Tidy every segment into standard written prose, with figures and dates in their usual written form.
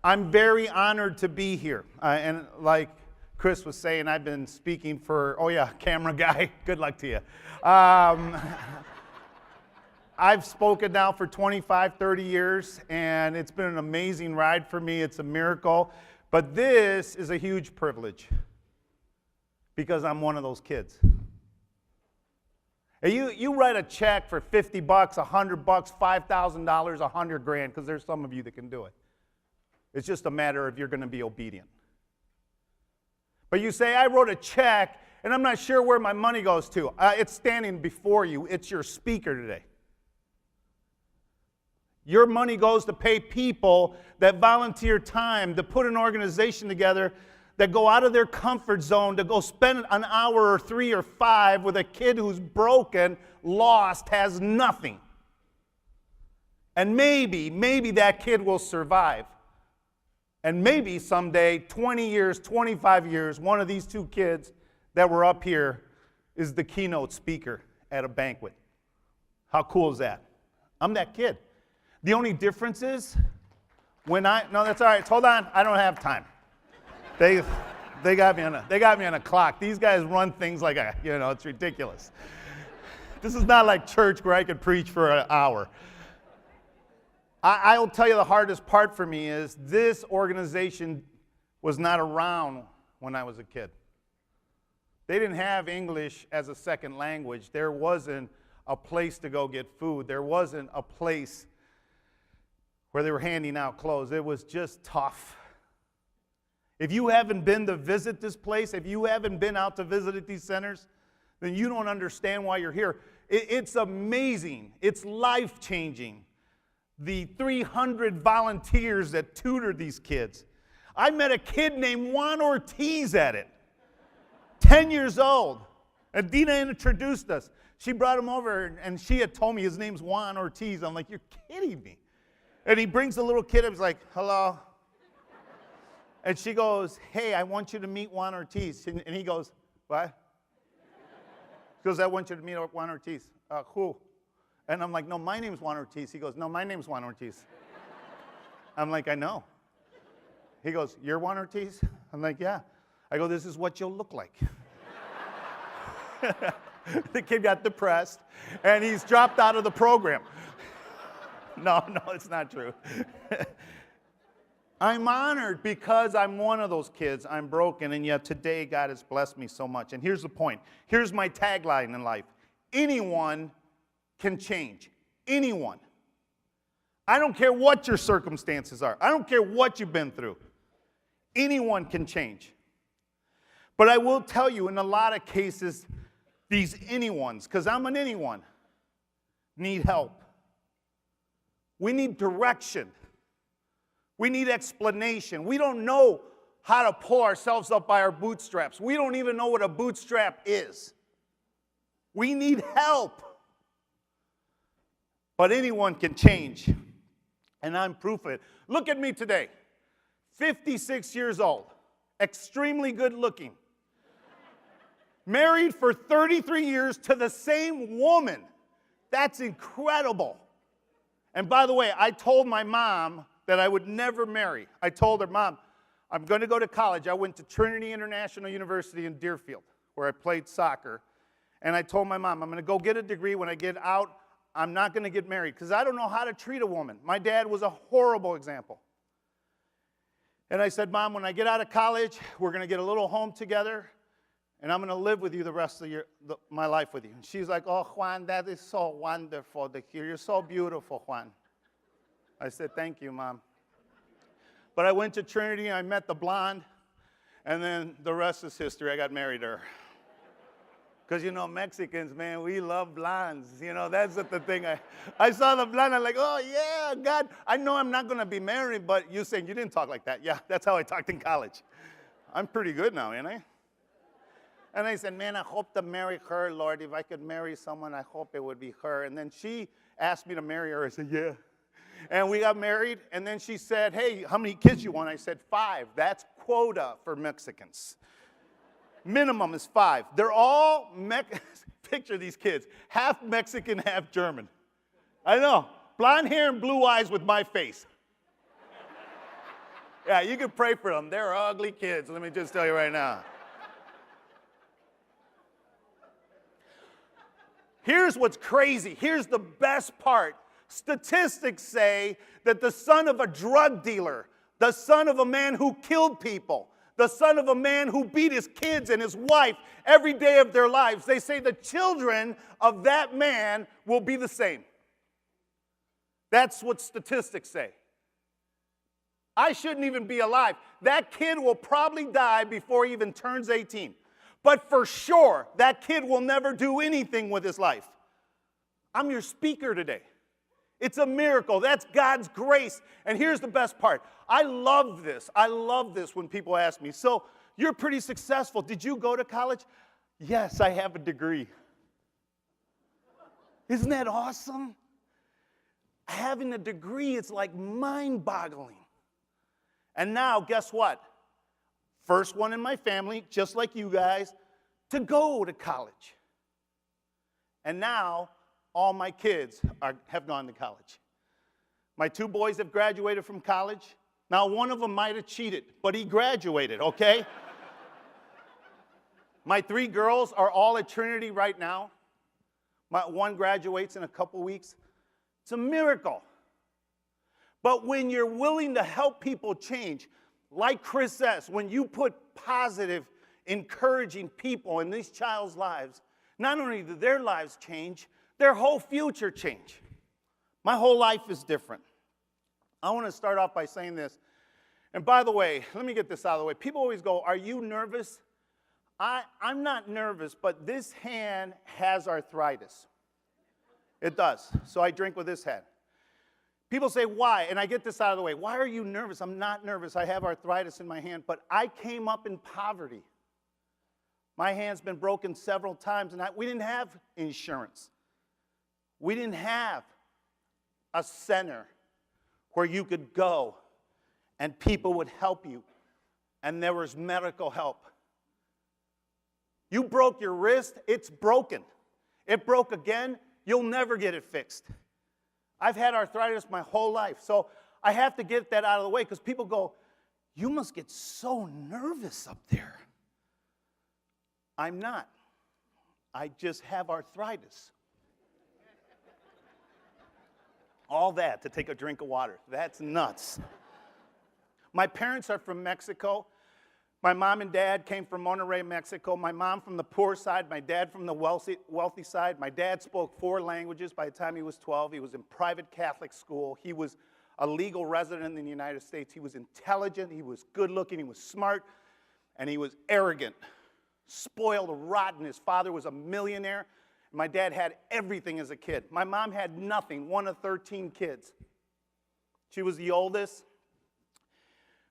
I'm very honored to be here. And like Chris was saying, I've been speaking for, oh yeah, camera guy, good luck to you. I've spoken now for 25, 30 years, and it's been an amazing ride for me. It's a miracle. But this is a huge privilege because I'm one of those kids. You write a check for $50, $100, $5,000, $100,000, because there's some of you that can do it. It's just a matter of you're going to be obedient. But you say, I wrote a check, and I'm not sure where my money goes to. It's standing before you. It's your speaker today. Your money goes to pay people that volunteer time, to put an organization together, that go out of their comfort zone, to go spend an hour or 3 or 5 with a kid who's broken, lost, has nothing. And maybe that kid will survive. And maybe someday, 20 years, 25 years, one of these two kids that were up here is the keynote speaker at a banquet. How cool is that? I'm that kid. The only difference is no, that's all right. Hold on. I don't have time. They got me on a clock. These guys run things like it's ridiculous. This is not like church where I could preach for an hour. I'll tell you the hardest part for me is this organization was not around when I was a kid. They didn't have English as a second language. There wasn't a place to go get food. There wasn't a place where they were handing out clothes. It was just tough. If you haven't been to visit this place, if you haven't been out to visit at these centers, then you don't understand why you're here. It's amazing. It's life-changing. The 300 volunteers that tutor these kids. I met a kid named Juan Ortiz at it, 10 years old. And Dina introduced us. She brought him over, and she had told me his name's Juan Ortiz. I'm like, you're kidding me. And he brings the little kid up. He's like, hello. And she goes, hey, I want you to meet Juan Ortiz. And he goes, what? She goes, I want you to meet Juan Ortiz. Who? And I'm like, no, my name's Juan Ortiz. He goes, no, my name's Juan Ortiz. I'm like, I know. He goes, you're Juan Ortiz? I'm like, yeah. I go, this is what you'll look like. The kid got depressed, and he's dropped out of the program. No, it's not true. I'm honored because I'm one of those kids. I'm broken, and yet today God has blessed me so much. And here's the point. Here's my tagline in life. Anyone can change. Anyone. I don't care what your circumstances are. I don't care what you've been through. Anyone can change. But I will tell you, in a lot of cases, these anyones, because I'm an anyone, need help. We need direction. We need explanation. We don't know how to pull ourselves up by our bootstraps. We don't even know what a bootstrap is. We need help. But anyone can change. And I'm proof of it. Look at me today. 56 years old. Extremely good looking. Married for 33 years to the same woman. That's incredible. And by the way, I told my mom that I would never marry. I told her, Mom, I'm going to go to college. I went to Trinity International University in Deerfield, where I played soccer. And I told my mom, I'm going to go get a degree. When I get out, I'm not going to get married because I don't know how to treat a woman. My dad was a horrible example. And I said, Mom, when I get out of college, we're going to get a little home together, and I'm going to live with you the rest of my life with you. And she's like, oh, Juan, that is so wonderful to hear. You're so beautiful, Juan. I said, thank you, Mom. But I went to Trinity, and I met the blonde, and then the rest is history. I got married to her. Because, Mexicans, man, we love blondes. That's the thing. I saw the blonde, I'm like, oh, yeah, God. I know I'm not going to be married, but you saying you didn't talk like that. Yeah, that's how I talked in college. I'm pretty good now, ain't I? And I said, man, I hope to marry her, Lord. If I could marry someone, I hope it would be her. And then she asked me to marry her. I said, yeah. And we got married, and then she said, hey, how many kids you want? I said, 5. That's quota for Mexicans. Minimum is 5. They're all, picture these kids, half Mexican, half German. I know, blonde hair and blue eyes with my face. Yeah, you can pray for them. They're ugly kids, let me just tell you right now. Here's what's crazy. Here's the best part. Statistics say that the son of a drug dealer, the son of a man who killed people, the son of a man who beat his kids and his wife every day of their lives, they say the children of that man will be the same. That's what statistics say. I shouldn't even be alive. That kid will probably die before he even turns 18. But for sure, that kid will never do anything with his life. I'm your speaker today. It's a miracle. That's God's grace. And here's the best part. I love this. I love this when people ask me, so you're pretty successful. Did you go to college? Yes, I have a degree. Isn't that awesome? Having a degree, it's like mind-boggling. And now, guess what? First one in my family, just like you guys, to go to college. And now, all my kids have gone to college. My 2 boys have graduated from college. Now, one of them might have cheated, but he graduated, okay? My 3 girls are all at Trinity right now. One graduates in a couple weeks. It's a miracle. But when you're willing to help people change, like Chris says, when you put positive, encouraging people in these child's lives, not only do their lives change, their whole future change. My whole life is different. I want to start off by saying this. And by the way, let me get this out of the way. People always go, are you nervous? I'm not nervous, but this hand has arthritis. It does. So I drink with this hand. People say, why? And I get this out of the way. Why are you nervous? I'm not nervous. I have arthritis in my hand, but I came up in poverty. My hand's been broken several times, and we didn't have insurance. We didn't have a center where you could go and people would help you, and there was medical help. You broke your wrist, it's broken. It broke again, you'll never get it fixed. I've had arthritis my whole life, so I have to get that out of the way because people go, you must get so nervous up there. I'm not. I just have arthritis. All that to take a drink of water. That's nuts. My parents are from Mexico. My mom and dad came from Monterrey, Mexico. My mom from the poor side, my dad from the wealthy side. My dad spoke 4 languages by the time he was 12. He was in private Catholic school. He was a legal resident in the United States. He was intelligent, he was good looking, he was smart, and he was arrogant, spoiled, rotten. His father was a millionaire. My dad had everything as a kid. My mom had nothing, 1 of 13 kids. She was the oldest.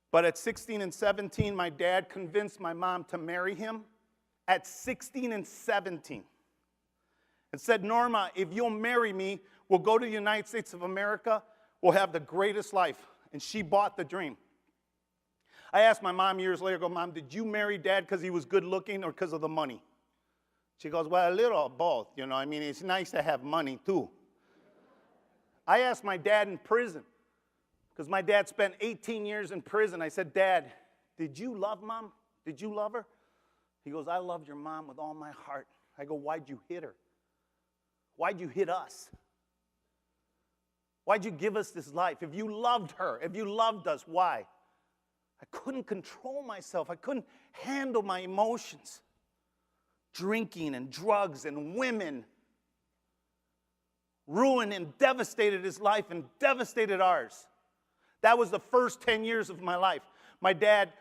But at 16 and 17, my dad convinced my mom to marry him at 16 and 17. And said, Norma, if you'll marry me, we'll go to the United States of America, we'll have the greatest life. And she bought the dream. I asked my mom years later, Mom, did you marry Dad because he was good looking or because of the money? She goes, well, a little of both, you know. I mean, it's nice to have money too. I asked my dad in prison, because my dad spent 18 years in prison. I said, Dad, did you love Mom? Did you love her? He goes, I loved your mom with all my heart. I go, why'd you hit her? Why'd you hit us? Why'd you give us this life? If you loved her, if you loved us, why? I couldn't control myself. I couldn't handle my emotions. Drinking and drugs and women ruined and devastated his life and devastated ours. That was the first 10 years of my life. My dad,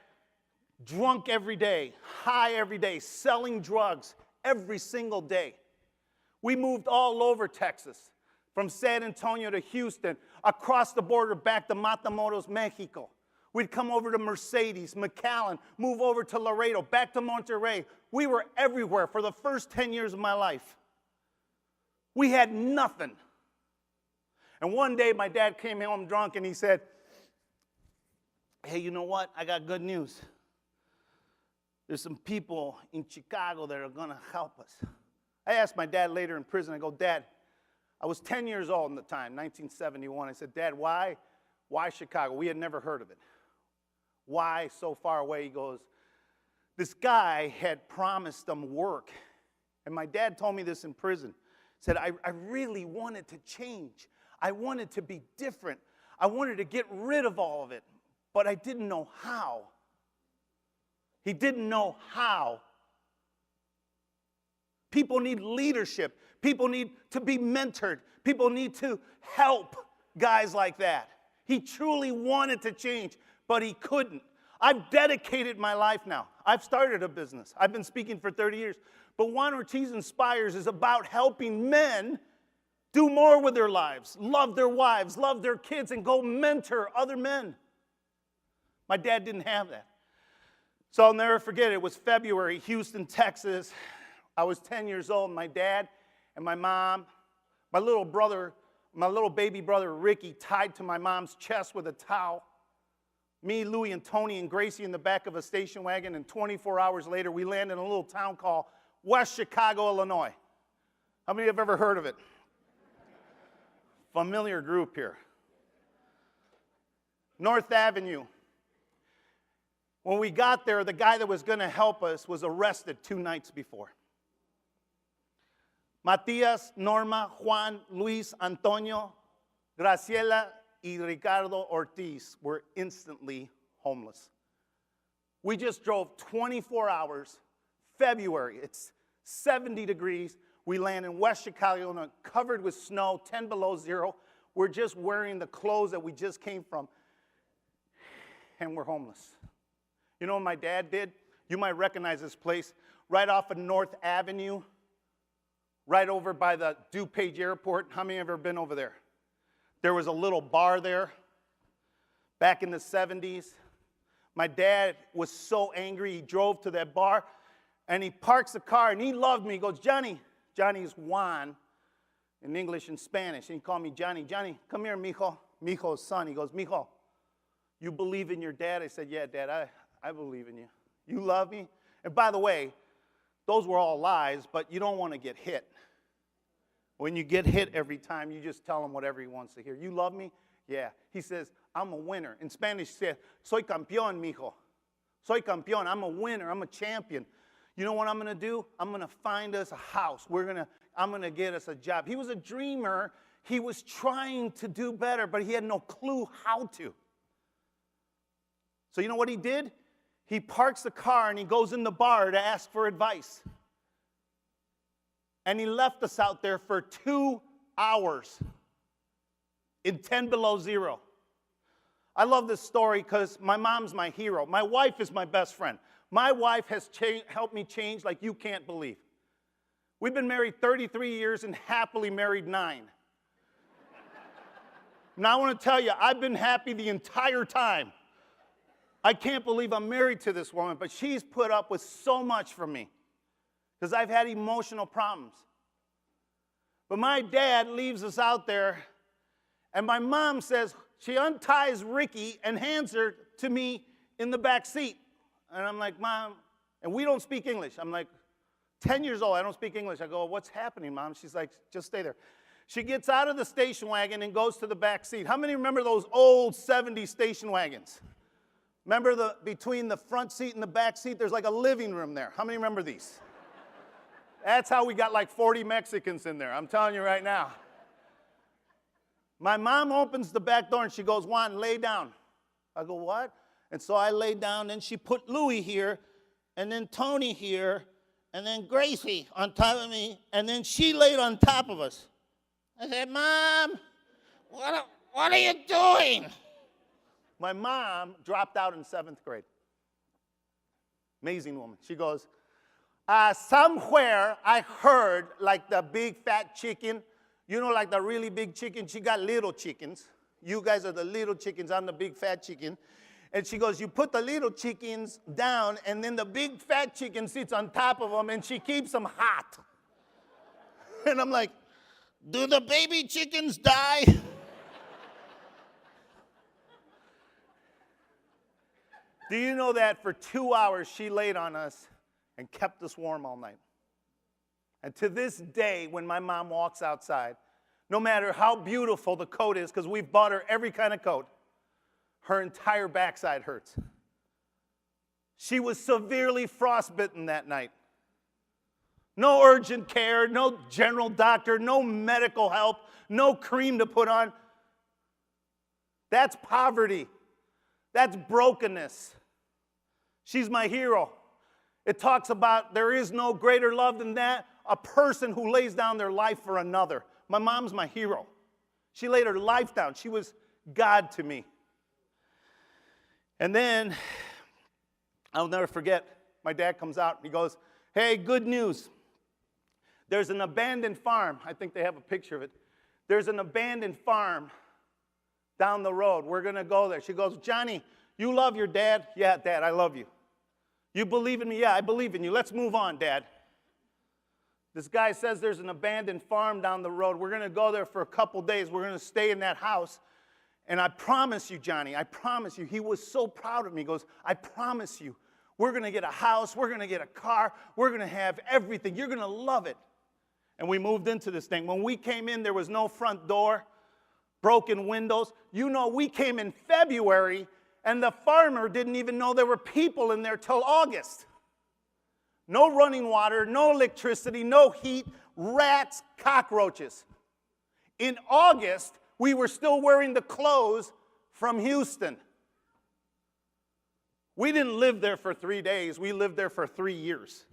drunk every day, high every day, selling drugs every single day. We moved all over Texas, from San Antonio to Houston, across the border back to Matamoros, Mexico. We'd come over to Mercedes, McAllen, move over to Laredo, back to Monterrey. We were everywhere for the first 10 years of my life. We had nothing. And one day my dad came home drunk and he said, hey, you know what? I got good news. There's some people in Chicago that are going to help us. I asked my dad later in prison, I go, Dad, I was 10 years old at the time, 1971. I said, Dad, why Chicago? We had never heard of it. Why so far away? He goes, this guy had promised them work. And my dad told me this in prison. He said, I really wanted to change. I wanted to be different. I wanted to get rid of all of it, but I didn't know how. He didn't know how. People need leadership. People need to be mentored. People need to help guys like that. He truly wanted to change, but he couldn't. I've dedicated my life now. I've started a business. I've been speaking for 30 years. But Juan Ortiz Inspires is about helping men do more with their lives, love their wives, love their kids, and go mentor other men. My dad didn't have that. So I'll never forget it. It was February, Houston, Texas. I was 10 years old. My dad and my mom, my little baby brother Ricky, tied to my mom's chest with a towel. Me, Louie, and Tony, and Gracie in the back of a station wagon, and 24 hours later, we landed in a little town called West Chicago, Illinois. How many have ever heard of it? Familiar group here. North Avenue. When we got there, the guy that was going to help us was arrested 2 nights before. Matias, Norma, Juan, Luis, Antonio, Graciela, y Ricardo Ortiz were instantly homeless. We just drove 24 hours, February. It's 70 degrees. We land in West Chicago, Illinois, covered with snow, 10 below zero. We're just wearing the clothes that we just came from, and we're homeless. You know what my dad did? You might recognize this place. Right off of North Avenue, right over by the DuPage Airport. How many have ever been over there? There was a little bar there back in the 70s. My dad was so angry, he drove to that bar, and he parks the car, and he loved me. He goes, Johnny. Johnny's Juan in English and Spanish. And he called me Johnny. Johnny, come here, mijo. Mijo's son. He goes, mijo, you believe in your dad? I said, yeah, Dad, I believe in you. You love me? And by the way, those were all lies, but you don't want to get hit. When you get hit every time, you just tell him whatever he wants to hear. You love me? Yeah. He says, I'm a winner. In Spanish, he says, soy campeón, mijo. Soy campeón. I'm a winner. I'm a champion. You know what I'm going to do? I'm going to find us a house. I'm going to get us a job. He was a dreamer. He was trying to do better, but he had no clue how to. So you know what he did? He parks the car and he goes in the bar to ask for advice. And he left us out there for 2 hours in 10 below zero. I love this story because my mom's my hero. My wife is my best friend. My wife has helped me change like you can't believe. We've been married 33 years and happily married 9. Now I want to tell you, I've been happy the entire time. I can't believe I'm married to this woman, but she's put up with so much from me because I've had emotional problems. But my dad leaves us out there, and my mom says, she unties Ricky and hands her to me in the back seat. And I'm like, Mom, and we don't speak English. I'm like, 10 years old, I don't speak English. I go, what's happening, Mom? She's like, just stay there. She gets out of the station wagon and goes to the back seat. How many remember those old 70s station wagons? Remember between the front seat and the back seat, there's like a living room there. How many remember these? That's how we got like 40 Mexicans in there. I'm telling you right now. My mom opens the back door and she goes, Juan, lay down. I go, what? And so I lay down, and she put Louie here, and then Tony here, and then Gracie on top of me, and then she laid on top of us. I said, Mom, what are you doing? My mom dropped out in 7th grade. Amazing woman. She goes, somewhere I heard like the big fat chicken, you know, like the really big chicken. She got little chickens. You guys are the little chickens. I'm the big fat chicken. And she goes, you put the little chickens down, and then the big fat chicken sits on top of them, and she keeps them hot. And I'm like, do the baby chickens die? Do you know that for 2 hours she laid on us and kept us warm all night? And to this day, when my mom walks outside, no matter how beautiful the coat is, because we've bought her every kind of coat, her entire backside hurts. She was severely frostbitten that night. No urgent care, no general doctor, no medical help, no cream to put on. That's poverty. That's brokenness. She's my hero. It talks about there is no greater love than that, a person who lays down their life for another. My mom's my hero. She laid her life down. She was God to me. And then, I'll never forget, my dad comes out and he goes, hey, good news. There's an abandoned farm. I think they have a picture of it. There's an abandoned farm down the road. We're going to go there. She goes, Johnny, you love your dad? Yeah, Dad, I love you. You believe in me? Yeah, I believe in you. Let's move on, Dad. This guy says there's an abandoned farm down the road. We're going to go there for a couple days. We're going to stay in that house. And I promise you, Johnny, I promise you. He was so proud of me. He goes, I promise you, we're going to get a house. We're going to get a car. We're going to have everything. You're going to love it. And we moved into this thing. When we came in, there was no front door, broken windows. You know, we came in February, and the farmer didn't even know there were people in there till August. No running water, no electricity, no heat, rats, cockroaches. In August, we were still wearing the clothes from Houston. We didn't live there for 3 days. We lived there for 3 years.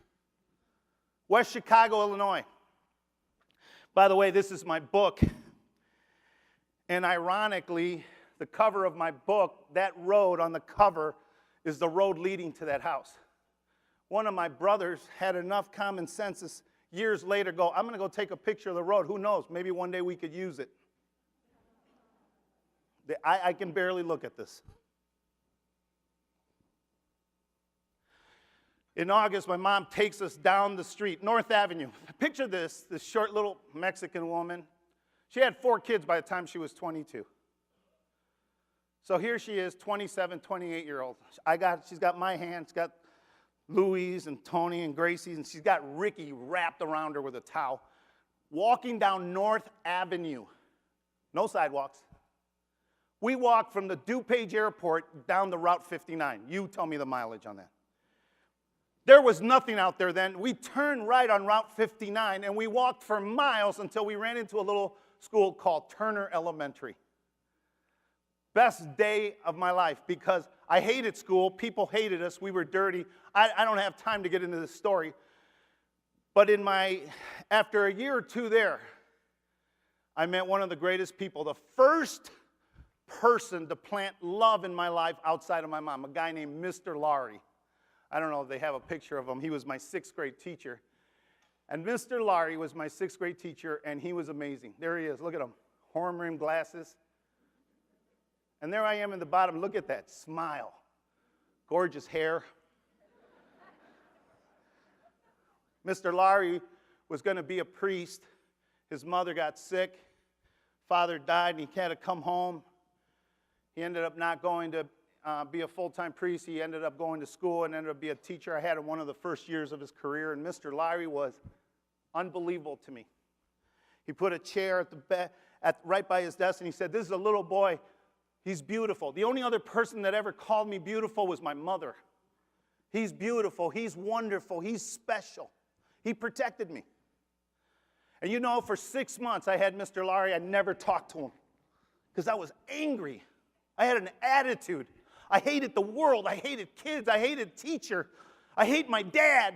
West Chicago, Illinois. By the way, this is my book. And ironically, the cover of my book, that road on the cover is the road leading to that house. One of my brothers had enough common sense years later go, I'm going to go take a picture of the road. Who knows? Maybe one day we could use it. I can barely look at this. In August, my mom takes us down the street, North Avenue. Picture this short little Mexican woman. She had 4 kids by the time she was 22. So here she is, 27, 28-year-old. She's got my hand, she's got Louise and Tony and Gracie, and she's got Ricky wrapped around her with a towel, walking down North Avenue. No sidewalks. We walked from the DuPage Airport down the Route 59. You tell me the mileage on that. There was nothing out there then. We turned right on Route 59, and we walked for miles until we ran into a little school called Turner Elementary. Best day of my life because I hated school. People hated us. We were dirty. I don't have time to get into this story. But after a year or two there, I met one of the greatest people, the first person to plant love in my life outside of my mom, a guy named Mr. Laurie. I don't know if they have a picture of him. He was my 6th grade teacher. And Mr. Laurie was my 6th grade teacher, and he was amazing. There he is. Look at him. Horn-rimmed glasses. And there I am in the bottom. Look at that smile. Gorgeous hair. Mr. Laurie was going to be a priest. His mother got sick. Father died, and he had to come home. He ended up not going to be a full-time priest. He ended up going to school and ended up being a teacher. I had him one of the first years of his career, and Mr. Laurie was unbelievable to me. He put a chair right by his desk, and he said, this is a little boy. He's beautiful. The only other person that ever called me beautiful was my mother. He's beautiful. He's wonderful. He's special. He protected me. And you know, for 6 months, I had Mr. Laurie. I never talked to him because I was angry. I had an attitude. I hated the world. I hated kids. I hated teacher. I hate my dad.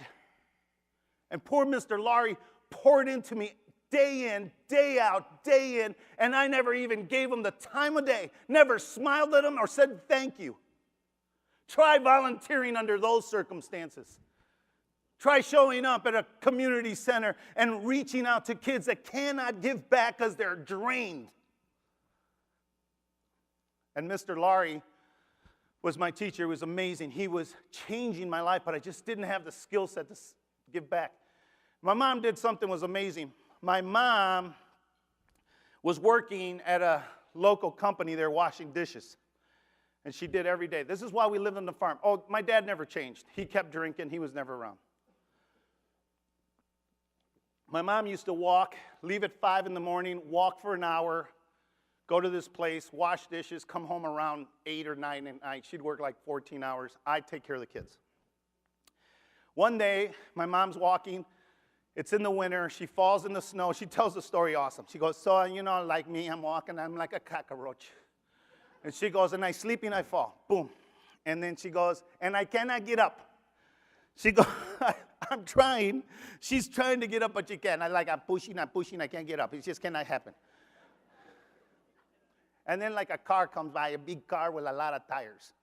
And poor Mr. Laurie poured into me day in, day out, day in, and I never even gave him the time of day, never smiled at him or said thank you. Try volunteering under those circumstances. Try showing up at a community center and reaching out to kids that cannot give back because they're drained. And Mr. Laurie was my teacher. He was amazing. He was changing my life, but I just didn't have the skill set to give back. My mom did something that was amazing. My mom was working at a local company there washing dishes. And she did every day. This is why we lived on the farm. Oh, my dad never changed. He kept drinking. He was never around. My mom used to walk, leave at 5 in the morning, walk for an hour, go to this place, wash dishes, come home around 8 or 9 at night. She'd work like 14 hours. I'd take care of the kids. One day, my mom's walking. It's in the winter. She falls in the snow. She tells the story awesome. She goes, so, like me, I'm walking. I'm like a cockroach. And she goes, and I sleep and I fall. Boom. And then she goes, and I cannot get up. She goes, I'm trying. She's trying to get up, but she can't. I'm pushing, I can't get up. It just cannot happen. And then like a car comes by, a big car with a lot of tires.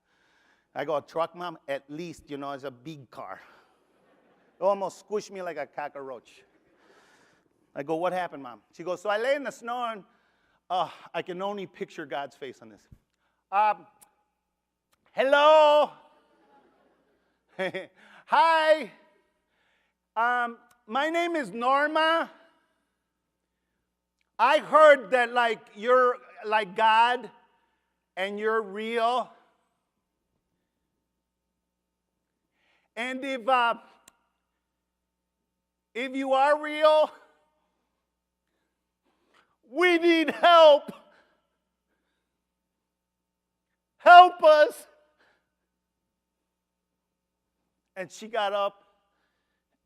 I go, truck, Mom? At least, it's a big car. It almost squished me like a cockroach. I go, what happened, Mom? She goes, so I lay in the snow, and I can only picture God's face on this. Hello? Hi. My name is Norma. I heard that, you're like God, and you're real. And if you are real, we need help. Help us. And she got up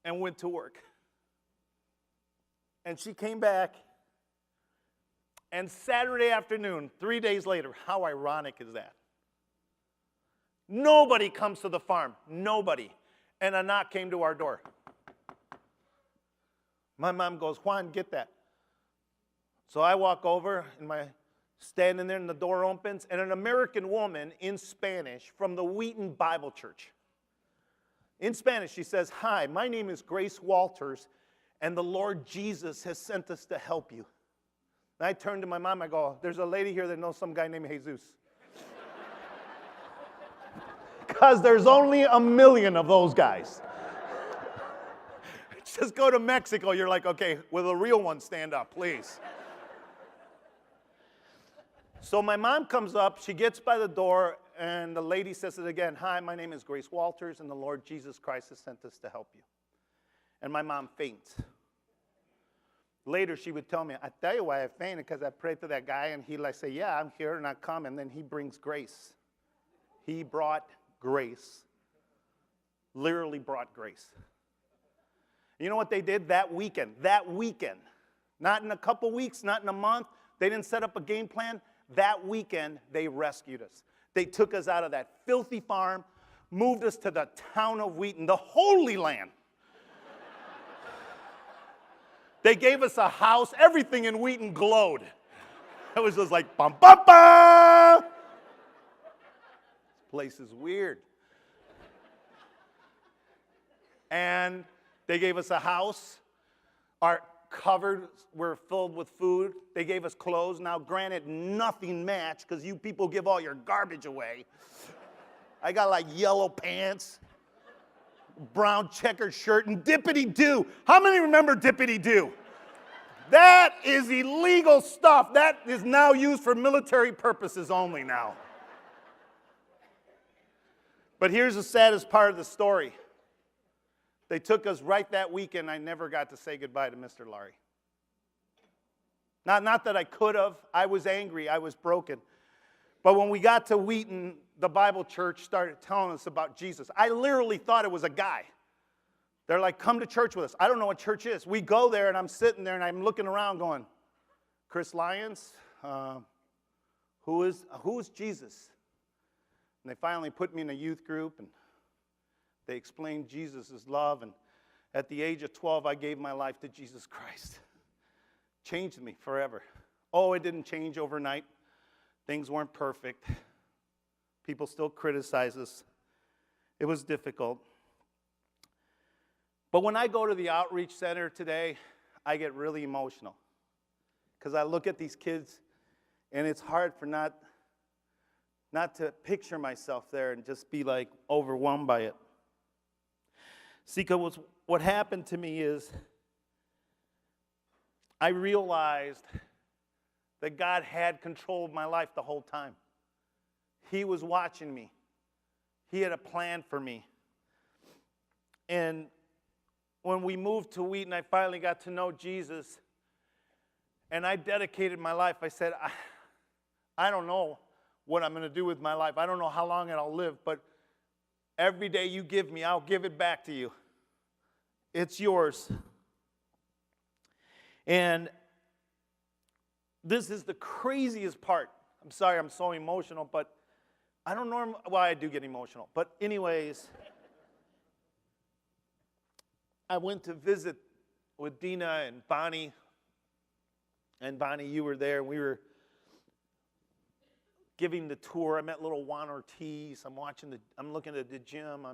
and went to work. And she came back. And Saturday afternoon, 3 days later, how ironic is that? Nobody comes to the farm. Nobody. And a knock came to our door. My mom goes, Juan, get that. So I walk over, and standing there, and the door opens, and an American woman in Spanish from the Wheaton Bible Church. In Spanish, she says, hi, my name is Grace Walters, and the Lord Jesus has sent us to help you. And I turned to my mom, I go, there's a lady here that knows some guy named Jesus. Because there's only 1 million of those guys. Just go to Mexico, you're like, okay, will a real one stand up, please? So my mom comes up, she gets by the door, and the lady says it again, hi, my name is Grace Walters, and the Lord Jesus Christ has sent us to help you. And my mom faints. Later, she would tell me, I tell you why I fainted, because I prayed to that guy, and he say, yeah, I'm here, and I come, and then he brings grace. He brought grace. Literally brought grace. You know what they did that weekend? That weekend. Not in a couple weeks, not in a month. They didn't set up a game plan. That weekend, they rescued us. They took us out of that filthy farm, moved us to the town of Wheaton, the Holy Land. They gave us a house. Everything in Wheaton glowed. It was just like, bum, bum, bum. This place is weird. And they gave us a house. Our cupboards were filled with food. They gave us clothes. Now, granted, nothing matched because you people give all your garbage away. I got like yellow pants, brown checkered shirt, and dippity-doo. How many remember dippity-doo? That is illegal stuff. That is now used for military purposes only now. But here's the saddest part of the story. They took us right that weekend. I never got to say goodbye to Mr. Laurie. Not that I could have. I was angry. I was broken. But when we got to Wheaton, the Bible church started telling us about Jesus. I literally thought it was a guy. They're like, come to church with us. I don't know what church is. We go there, and I'm sitting there, and I'm looking around going, Chris Lyons? Who is Jesus? And they finally put me in a youth group, and they explained Jesus' love, and at the age of 12, I gave my life to Jesus Christ. Changed me forever. Oh, it didn't change overnight. Things weren't perfect. People still criticize us. It was difficult. But when I go to the outreach center today, I get really emotional because I look at these kids, and it's hard for not to picture myself there and just be like overwhelmed by it. See, because what happened to me is I realized that God had control of my life the whole time. He was watching me. He had a plan for me. And when we moved to Wheaton, I finally got to know Jesus. And I dedicated my life. I said, I don't know what I'm going to do with my life. I don't know how long I'll live, but every day you give me, I'll give it back to you. It's yours. And this is the craziest part. I'm sorry I'm so emotional, but I don't know why I do get emotional. But anyways, I went to visit with Dina and Bonnie. And Bonnie, you were there. We were giving the tour. I met little Juan Ortiz. I'm looking at the gym.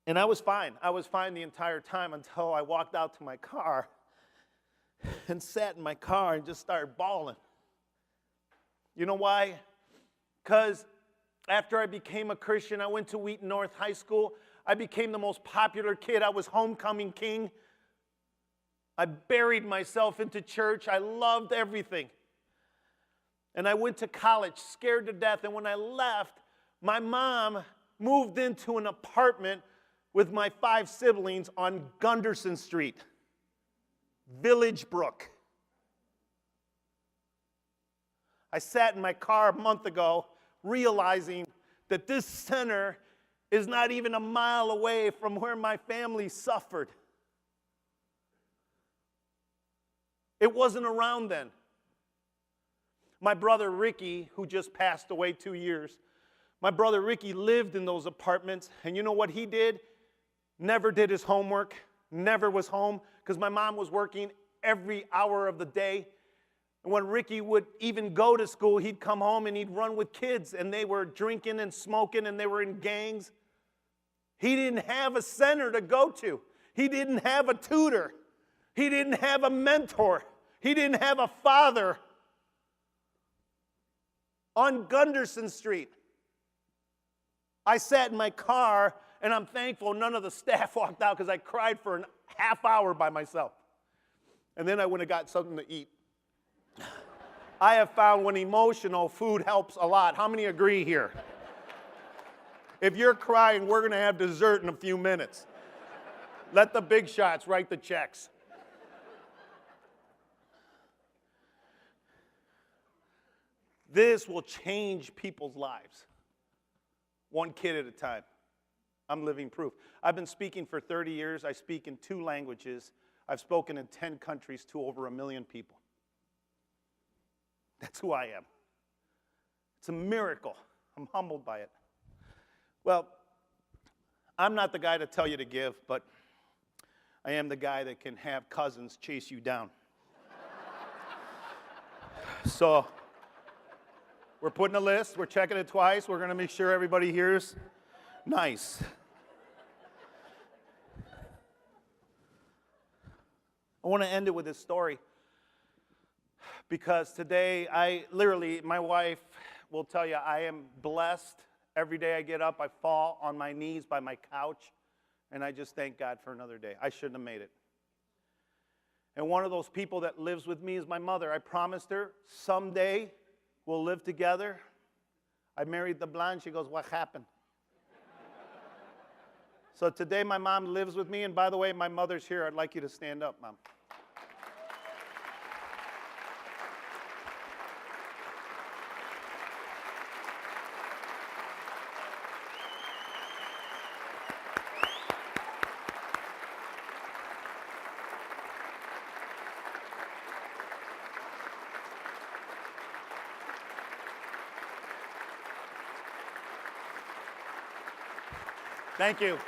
And I was fine. I was fine the entire time until I walked out to my car and sat in my car and just started bawling. You know why? Because after I became a Christian, I went to Wheaton North High School. I became the most popular kid. I was homecoming king. I buried myself into church. I loved everything. And I went to college scared to death. And when I left, my mom moved into an apartment with my 5 siblings on Gunderson Street, Village Brook. I sat in my car a month ago realizing that this center is not even a mile away from where my family suffered. It wasn't around then. My brother Ricky, who just passed away 2 years, my brother Ricky lived in those apartments, and you know what he did? Never did his homework, never was home, because my mom was working every hour of the day. And when Ricky would even go to school, he'd come home and he'd run with kids, and they were drinking and smoking, and they were in gangs. He didn't have a center to go to. He didn't have a tutor. He didn't have a mentor. He didn't have a father. On Gunderson Street, I sat in my car, and I'm thankful none of the staff walked out because I cried for a half hour by myself. And then I went and got something to eat. I have found when emotional, food helps a lot. How many agree here? If you're crying, we're going to have dessert in a few minutes. Let the big shots write the checks. This will change people's lives, one kid at a time. I'm living proof. I've been speaking for 30 years. I speak in 2 languages. I've spoken in 10 countries to over 1 million people. That's who I am. It's a miracle. I'm humbled by it. Well, I'm not the guy to tell you to give, but I am the guy that can have cousins chase you down. So we're putting a list. We're checking it twice. We're going to make sure everybody hears. Nice. I want to end it with this story because today my wife will tell you, I am blessed. Every day I get up, I fall on my knees by my couch, and I just thank God for another day. I shouldn't have made it. And one of those people that lives with me is my mother. I promised her someday we'll live together. I married the blonde. She goes, what happened? So today my mom lives with me. And by the way, my mother's here. I'd like you to stand up, Mom. Thank you.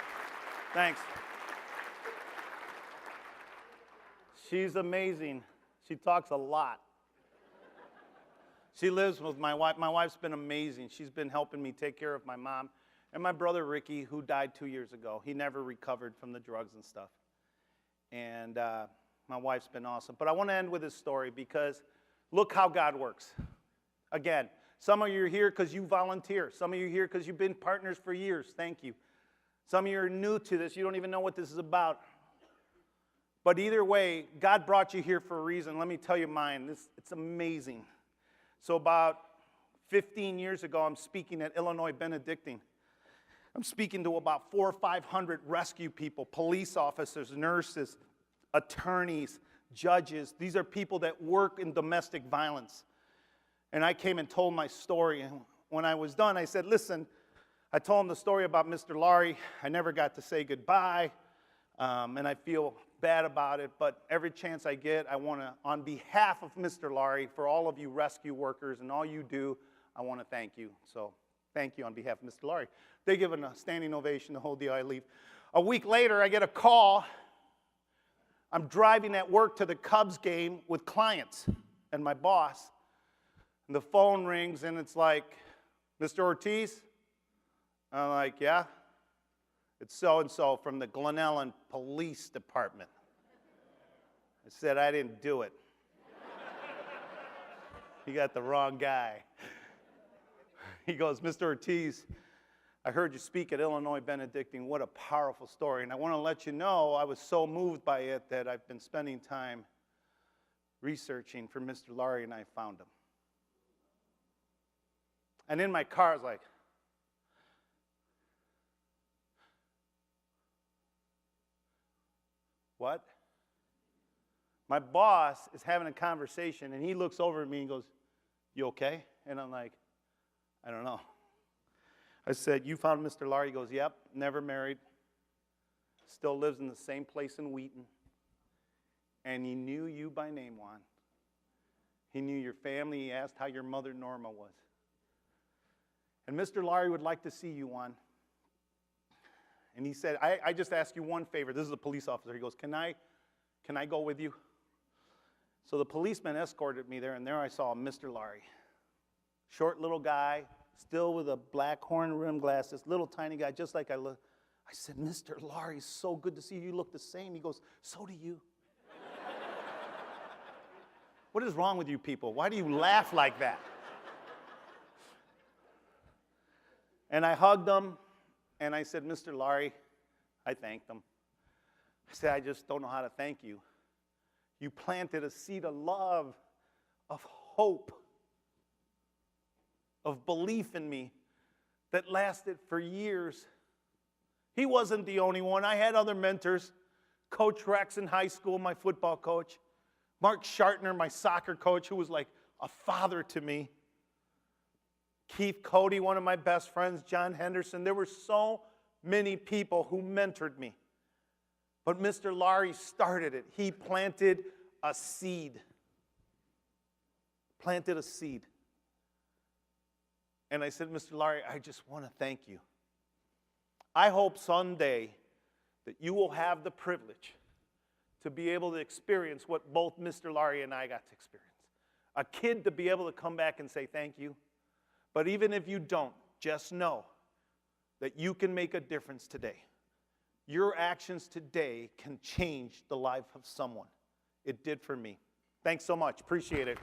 Thanks. She's amazing. She talks a lot. She lives with my wife. My wife's been amazing. She's been helping me take care of my mom and my brother Ricky, who died 2 years ago. He never recovered from the drugs and stuff. And my wife's been awesome. But I want to end with this story because look how God works. Again, some of you are here because you volunteer. Some of you are here because you've been partners for years. Thank you. Some of you are new to this. You don't even know what this is about. But either way, God brought you here for a reason. Let me tell you mine. It's amazing. So about 15 years ago, I'm speaking at Illinois Benedictine. I'm speaking to about 400 or 500 rescue people, police officers, nurses, attorneys, judges. These are people that work in domestic violence. And I came and told my story. And when I was done, I said, listen, I told him the story about Mr. Laurie. I never got to say goodbye. And I feel bad about it, but every chance I get, I want to, on behalf of Mr. Laurie, for all of you rescue workers and all you do, I want to thank you. So thank you on behalf of Mr. Laurie. They give a standing ovation the whole deal. I leave. A week later, I get a call. I'm driving at work to the Cubs game with clients and my boss. And the phone rings, and it's like, Mr. Ortiz? I'm like, yeah? It's so-and-so from the Glen Ellen Police Department. I said, I didn't do it. You got the wrong guy. He goes, Mr. Ortiz, I heard you speak at Illinois Benedictine. What a powerful story. And I want to let you know I was so moved by it that I've been spending time researching for Mr. Laurie, and I found him. And in my car, I was like, what? My boss is having a conversation, and he looks over at me and goes, you okay? And I'm like, I don't know. I said, you found Mr. Laurie? He goes, yep, never married. Still lives in the same place in Wheaton. And he knew you by name, Juan. He knew your family. He asked how your mother, Norma, was. And Mr. Laurie would like to see you, Juan. And he said, I just ask you one favor. This is a police officer. He goes, can I go with you? So the policeman escorted me there, and there I saw Mr. Laurie. Short little guy, still with a black horn rim glasses, little tiny guy, just like I look. I said, Mr. Laurie, so good to see you. You look the same. He goes, so do you. What is wrong with you people? Why do you laugh like that? And I hugged him, and I said, Mr. Laurie, I thanked him. I said, I just don't know how to thank you. You planted a seed of love, of hope, of belief in me that lasted for years. He wasn't the only one. I had other mentors. Coach Rex in high school, my football coach. Mark Shartner, my soccer coach, who was like a father to me. Keith Cody, one of my best friends, John Henderson. There were so many people who mentored me. But Mr. Laurie started it. He planted a seed. Planted a seed. And I said, Mr. Laurie, I just want to thank you. I hope someday that you will have the privilege to be able to experience what both Mr. Laurie and I got to experience. A kid to be able to come back and say thank you. But even if you don't, just know that you can make a difference today. Your actions today can change the life of someone. It did for me. Thanks so much. Appreciate it.